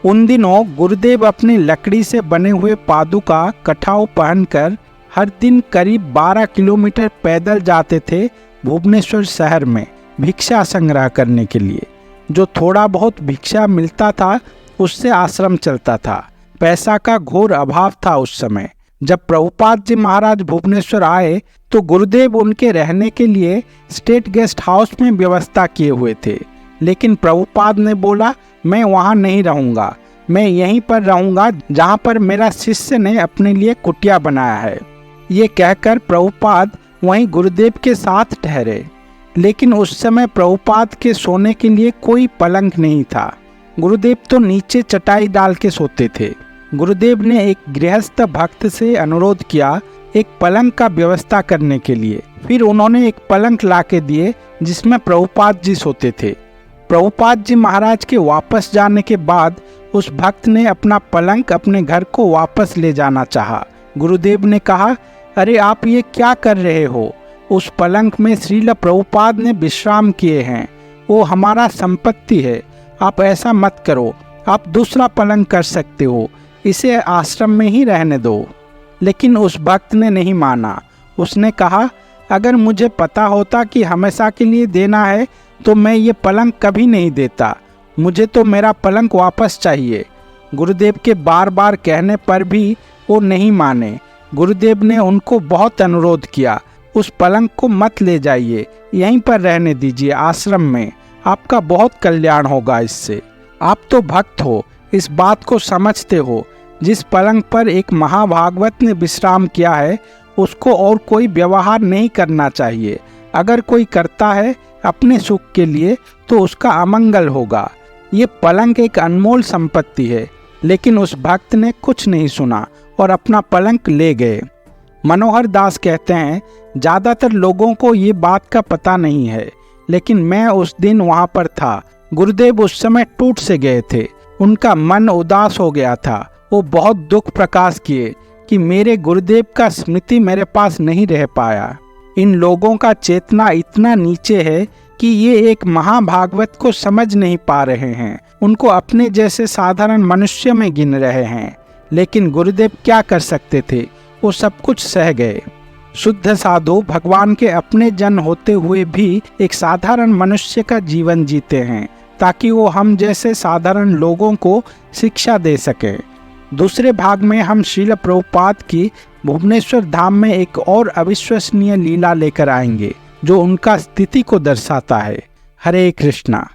उन दिनों गुरुदेव अपनी लकड़ी से बने हुए पादुका कठाव पहनकर हर दिन करीब 12 किलोमीटर पैदल जाते थे भुवनेश्वर शहर में भिक्षा संग्रह करने के लिए। जो थोड़ा बहुत भिक्षा मिलता था उससे आश्रम चलता था। पैसा का घोर अभाव था उस समय। जब प्रभुपाद जी महाराज भुवनेश्वर आए तो गुरुदेव उनके रहने के लिए स्टेट गेस्ट हाउस में व्यवस्था किए हुए थे, लेकिन प्रभुपाद ने बोला मैं वहाँ नहीं रहूँगा, मैं यहीं पर रहूँगा जहाँ पर मेरा शिष्य ने अपने लिए कुटिया बनाया है। ये कहकर प्रभुपाद वहीं गुरुदेव के साथ ठहरे, लेकिन उस समय प्रभुपाद के सोने के लिए कोई पलंग नहीं था। गुरुदेव तो नीचे चटाई डाल के सोते थे। गुरुदेव ने एक गृहस्थ भक्त से अनुरोध किया एक पलंग का व्यवस्था करने के लिए। फिर उन्होंने एक पलंग ला के दिए जिसमें प्रभुपाद जी सोते थे। प्रभुपाद जी महाराज के वापस जाने के बाद उस भक्त ने अपना पलंग अपने घर को वापस ले जाना चाहा। गुरुदेव ने कहा, अरे आप ये क्या कर रहे हो? उस पलंग में श्रील प्रभुपाद ने विश्राम किए हैं, वो हमारा संपत्ति है, आप ऐसा मत करो, आप दूसरा पलंग कर सकते हो, इसे आश्रम में ही रहने दो। लेकिन उस भक्त ने नहीं माना। उसने कहा, अगर मुझे पता होता कि हमेशा के लिए देना है तो मैं ये पलंग कभी नहीं देता, मुझे तो मेरा पलंग वापस चाहिए। गुरुदेव के बार बार कहने पर भी वो नहीं माने। गुरुदेव ने उनको बहुत अनुरोध किया, उस पलंग को मत ले जाइए, यहीं पर रहने दीजिए आश्रम में, आपका बहुत कल्याण होगा इससे। आप तो भक्त हो, इस बात को समझते हो। जिस पलंग पर एक महाभागवत ने विश्राम किया है उसको और कोई व्यवहार नहीं करना चाहिए। अगर कोई करता है अपने सुख के लिए तो उसका अमंगल होगा। ये पलंग एक अनमोल संपत्ति है। लेकिन उस भक्त ने कुछ नहीं सुना और अपना पलंग ले गए। मनोहर दास कहते हैं, ज़्यादातर लोगों को ये बात का पता नहीं है, लेकिन मैं उस दिन वहाँ पर था। गुरुदेव उस समय टूट से गए थे, उनका मन उदास हो गया था। वो बहुत दुख प्रकाश किए कि मेरे गुरुदेव का स्मृति मेरे पास नहीं रह पाया। इन लोगों का चेतना इतना नीचे है कि ये एक महाभागवत को समझ नहीं पा रहे हैं, उनको अपने जैसे साधारण मनुष्य में गिन रहे हैं। लेकिन गुरुदेव क्या कर सकते थे, वो सब कुछ सह गए। शुद्ध साधु भगवान के अपने जन होते हुए भी एक साधारण मनुष्य का जीवन जीते हैं ताकि वो हम जैसे साधारण लोगों को शिक्षा दे सके। दूसरे भाग में हम श्रील प्रभुपाद की भुवनेश्वर धाम में एक और अविश्वसनीय लीला लेकर आएंगे जो उनका स्थिति को दर्शाता है। हरे कृष्णा।